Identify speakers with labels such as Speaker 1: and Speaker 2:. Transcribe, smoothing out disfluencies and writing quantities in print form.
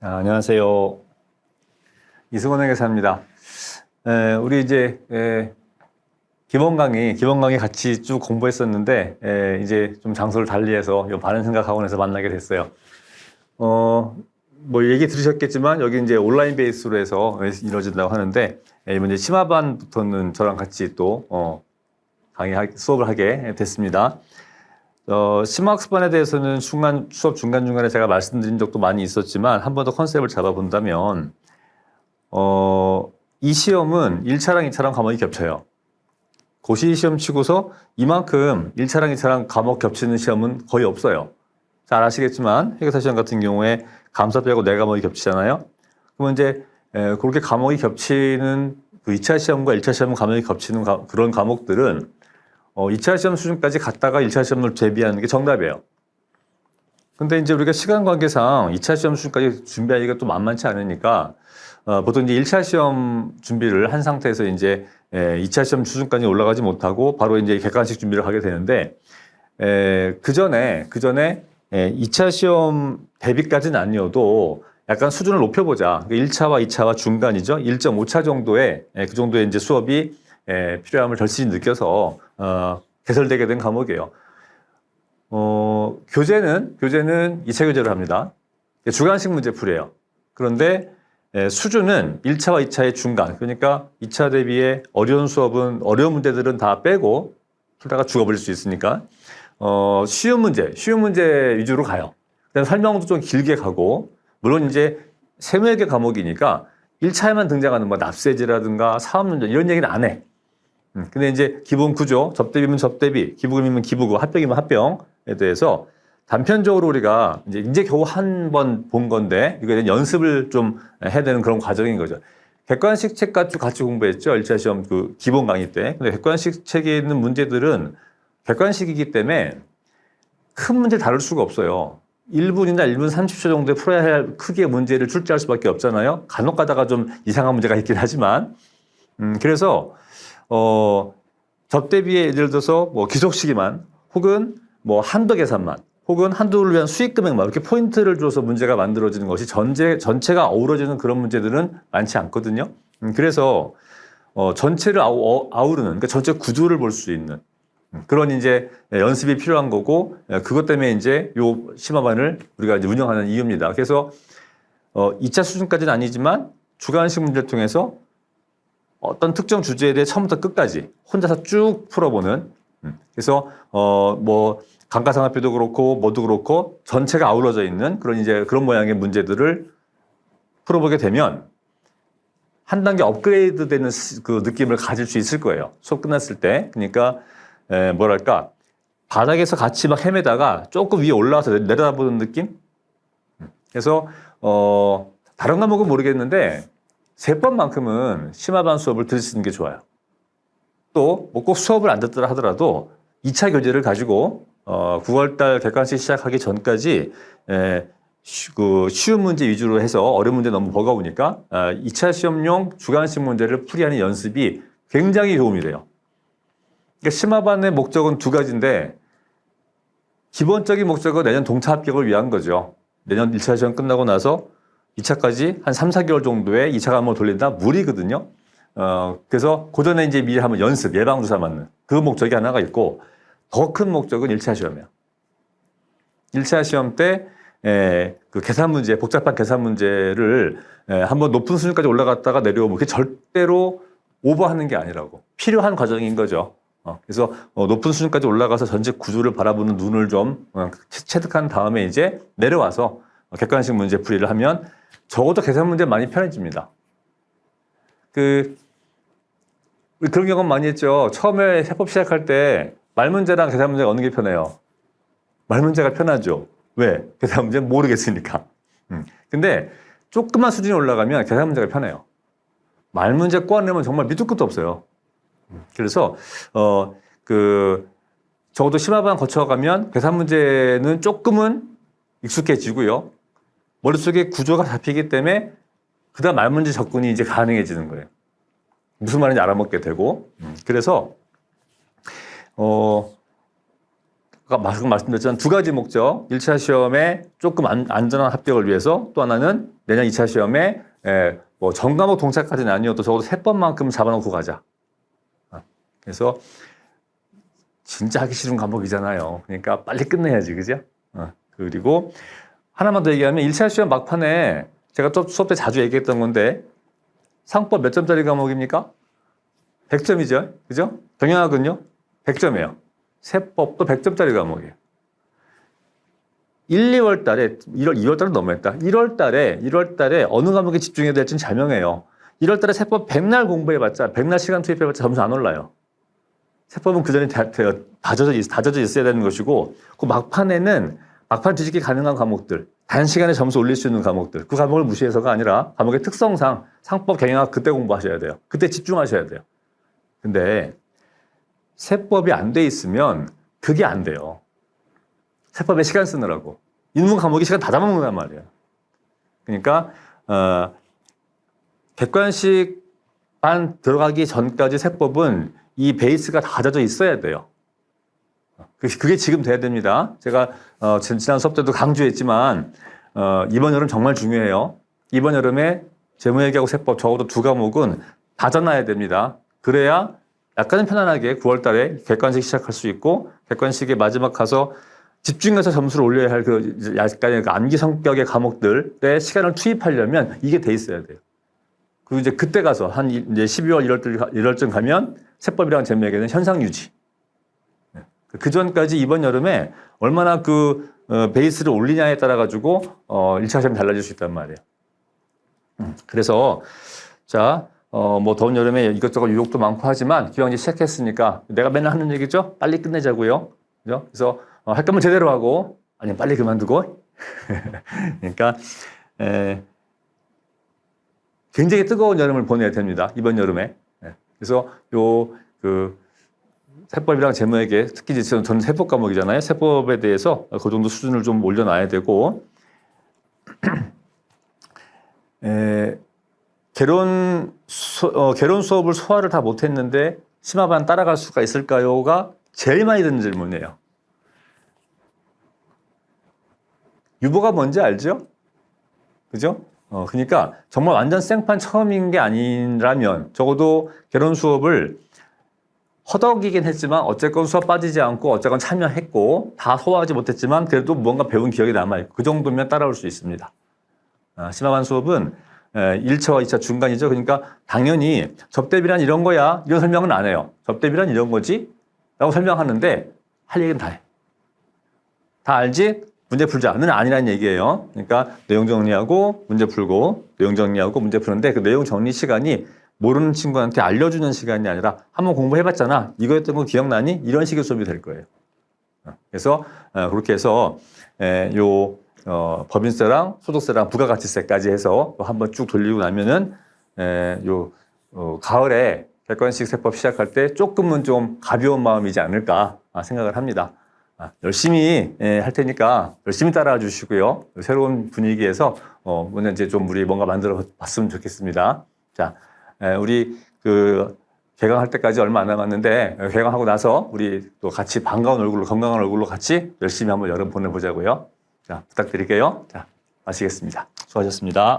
Speaker 1: 안녕하세요. 이승원 회계사입니다. 우리 이제 기본 강의 같이 쭉 공부했었는데 이제 좀 장소를 달리해서 바른생각학원에서 만나게 됐어요. 뭐 얘기 들으셨겠지만 여기 이제 온라인 베이스로 해서 이루어진다고 하는데 이번 이제 심화반부터는 저랑 같이 또 수업을 하게 됐습니다. 심화학습반에 대해서는 수업 중간중간에 제가 말씀드린 적도 많이 있었지만 한 번 더 컨셉을 잡아본다면 이 시험은 1차랑 2차랑 과목이 겹쳐요. 고시 시험 치고서 이만큼 1차랑 2차랑 과목 겹치는 시험은 거의 없어요. 잘 아시겠지만 회계사 시험 같은 경우에 감사 빼고 4과목이 겹치잖아요. 그러면 이제 그렇게 과목이 겹치는 그 2차 시험과 1차 시험 과목이 겹치는 그런 과목들은 2차 시험 수준까지 갔다가 1차 시험을 대비하는 게 정답이에요. 근데 이제 우리가 시간 관계상 2차 시험 수준까지 준비하기가 또 만만치 않으니까 보통 이제 1차 시험 준비를 한 상태에서 이제 2차 시험 수준까지 올라가지 못하고 바로 이제 객관식 준비를 하게 되는데 그 전에 2차 시험 대비까지는 아니어도 약간 수준을 높여보자. 1차와 2차와 중간이죠. 1.5차 정도의 그 정도의 이제 수업이 필요함을 절실히 느껴서 개설되게 된 과목이에요. 교재는 2차 교재를 합니다. 주관식 문제풀이에요. 그런데 수준은 1차와 2차의 중간, 그러니까 2차 대비의 어려운 문제들은 다 빼고 풀다가 죽어버릴 수 있으니까 쉬운 문제 위주로 가요. 그다음에 설명도 좀 길게 가고, 물론 이제 세무회계 과목이니까 1차에만 등장하는 뭐 납세제라든가 사업문제 이런 얘기는 안 해. 근데 이제 기본 구조, 접대비면 접대비, 기부금이면 기부금, 합병이면 합병에 대해서 단편적으로 우리가 이제 겨우 한 번 본 건데 이거에 연습을 좀 해야 되는 그런 과정인 거죠. 객관식 책 같이 공부했죠. 1차 시험 그 기본 강의 때. 근데 객관식 책에 있는 문제들은 객관식이기 때문에 큰 문제 다룰 수가 없어요. 1분이나 1분 30초 정도에 풀어야 할 크기의 문제를 출제할 수밖에 없잖아요. 간혹 가다가 좀 이상한 문제가 있긴 하지만. 그래서 접대비에 예를 들어서 뭐 기속시기만 혹은 뭐 한도 계산만 혹은 한도를 위한 수익 금액만 이렇게 포인트를 줘서 문제가 만들어지는 것이 전체가 어우러지는 그런 문제들은 많지 않거든요. 그래서 전체를 아우르는, 그러니까 전체 구조를 볼 수 있는 그런 이제 연습이 필요한 거고, 그것 때문에 이제 요 심화반을 우리가 이제 운영하는 이유입니다. 그래서 2차 수준까지는 아니지만 주관식 문제를 통해서 어떤 특정 주제에 대해 처음부터 끝까지 혼자서 쭉 풀어보는, 그래서 뭐 감가상각비도 그렇고 뭐도 그렇고 전체가 아우러져 있는 그런 모양의 문제들을 풀어보게 되면 한 단계 업그레이드 되는 그 느낌을 가질 수 있을 거예요. 수업 끝났을 때. 그러니까 뭐랄까, 바닥에서 같이 막 헤매다가 조금 위에 올라와서 내려다보는 느낌? 그래서 다른 과목은 모르겠는데 3번만큼은 심화반 수업을 들으시는 게 좋아요. 또 뭐 꼭 수업을 안 듣더라 하더라도 2차 교재를 가지고 9월달 객관식 시작하기 전까지 그 쉬운 문제 위주로 해서 어려운 문제 너무 버거우니까 2차 시험용 주관식 문제를 풀이하는 연습이 굉장히 도움이 돼요. 그러니까 심화반의 목적은 2가지인데 기본적인 목적은 내년 동차 합격을 위한 거죠. 내년 1차 시험 끝나고 나서 2차까지 한 3, 4개월 정도의 2차 과목을 돌린다? 무리거든요. 그래서 그 전에 이제 미리 하면 연습, 예방주사 맞는 그 목적이 하나가 있고, 더 큰 목적은 1차 시험이에요. 1차 시험 때 그 계산 문제, 복잡한 계산 문제를 한번 높은 수준까지 올라갔다가 내려오면 그게 절대로 오버하는 게 아니라고. 필요한 과정인 거죠. 그래서 높은 수준까지 올라가서 전체 구조를 바라보는 눈을 좀 체득한 다음에 이제 내려와서 객관식 문제 풀이를 하면 적어도 계산 문제 많이 편해집니다. 우리 그런 경험 많이 했죠. 처음에 세법 시작할 때 말 문제랑 계산 문제가 어느 게 편해요? 말 문제가 편하죠. 왜? 계산 문제는 모르겠으니까. 근데 조금만 수준이 올라가면 계산 문제가 편해요. 말 문제 꼬아내면 정말 밑도 끝도 없어요. 그래서 적어도 심화반 거쳐가면 계산 문제는 조금은 익숙해지고요. 머릿속에 구조가 잡히기 때문에 그다음 말 문제 접근이 이제 가능해지는 거예요. 무슨 말인지 알아먹게 되고. 그래서 아까 말씀드렸지만 두 가지 목적. 1차 시험에 조금 안전한 합격을 위해서, 또 하나는 내년 2차 시험에 뭐 전 과목 동차까지는 아니어도 적어도 3번만큼 잡아놓고 가자. 그래서 진짜 하기 싫은 과목이잖아요. 그러니까 빨리 끝내야지, 그죠? 그리고 하나만 더 얘기하면 1차 시험 막판에 제가 또 수업 때 자주 얘기했던 건데, 상법 몇 점짜리 과목입니까? 100점이죠. 그죠? 경영학은요? 100점이에요. 세법도 100점짜리 과목이에요. 1, 2월 달에, 2월 달은 너무했다. 1월 달에 어느 과목에 집중해야 될지는 잘 명해요. 1월 달에 세법 100날 공부해봤자, 100날 시간 투입해봤자 점수 안 올라요. 세법은 그 전에 다져져 있어야 되는 것이고, 그 막판 뒤집기 가능한 과목들, 단시간에 점수 올릴 수 있는 과목들, 그 과목을 무시해서가 아니라 과목의 특성상 상법, 경영학 그때 공부하셔야 돼요. 그때 집중하셔야 돼요. 근데 세법이 안 돼 있으면 그게 안 돼요. 세법에 시간 쓰느라고. 인문 과목이 시간 다 잡아먹는단 말이에요. 그러니까 객관식반 들어가기 전까지 세법은 이 베이스가 다 다져져 있어야 돼요. 그게 지금 돼야 됩니다. 제가 지난 수업 때도 강조했지만 이번 여름 정말 중요해요. 이번 여름에 재무회계하고 세법 적어도 두 과목은 다져놔야 됩니다. 그래야 약간은 편안하게 9월 달에 객관식 시작할 수 있고, 객관식의 마지막 가서 집중해서 점수를 올려야 할 약간의 암기 성격의 과목들에 시간을 투입하려면 이게 돼 있어야 돼요. 그리고 이제 그때 가서 이제 12월, 1월쯤 가면 세법이랑 재무회계는 현상 유지. 그 전까지 이번 여름에 얼마나 베이스를 올리냐에 따라 가지고 1차 시험이 달라질 수 있단 말이에요. 그래서 자, 뭐 더운 여름에 이것저것 유혹도 많고 하지만 기왕 이제 시작했으니까 내가 맨날 하는 얘기죠. 빨리 끝내자고요. 그죠? 그래서 할 거면 제대로 하고 아니면 빨리 그만두고. 그러니까 굉장히 뜨거운 여름을 보내야 됩니다. 이번 여름에. 그래서 세법이랑 재무회계, 특히 저는 세법 과목이잖아요. 세법에 대해서 그 정도 수준을 좀 올려놔야 되고, 개론 수업을 소화를 다 못했는데 심화반 따라갈 수가 있을까요?가 제일 많이 드는 질문이에요. 유보가 뭔지 알죠? 그죠? 그러니까 정말 완전 생판 처음인 게 아니라면 적어도 개론 수업을 허덕이긴 했지만 어쨌건 수업 빠지지 않고 어쨌건 참여했고 다 소화하지 못했지만 그래도 뭔가 배운 기억이 남아있고 그 정도면 따라올 수 있습니다. 심화반 수업은 1차와 2차 중간이죠. 그러니까 당연히 접대비란 이런 거야. 이런 설명은 안 해요. 접대비란 이런 거지? 라고 설명하는데 할 얘기는 다 해. 다 알지? 문제 풀자는 아니라는 얘기예요. 그러니까 내용 정리하고 문제 풀고 내용 정리하고 문제 푸는데 그 내용 정리 시간이 모르는 친구한테 알려주는 시간이 아니라 한번 공부해봤잖아. 이거였던 거 기억나니? 이런 식의 수업이 될 거예요. 그래서 그렇게 해서 법인세랑 소득세랑 부가가치세까지 해서 한번 쭉 돌리고 나면은 가을에 객관식 세법 시작할 때 조금은 좀 가벼운 마음이지 않을까 생각을 합니다. 열심히 할 테니까 열심히 따라와 주시고요. 새로운 분위기에서 오늘 이제 좀 우리 뭔가 만들어 봤으면 좋겠습니다. 자, 우리 개강할 때까지 얼마 안 남았는데 개강하고 나서 우리 또 같이 반가운 얼굴로 건강한 얼굴로 같이 열심히 한번 여름 보내보자고요. 자, 부탁드릴게요. 자, 마치겠습니다. 수고하셨습니다.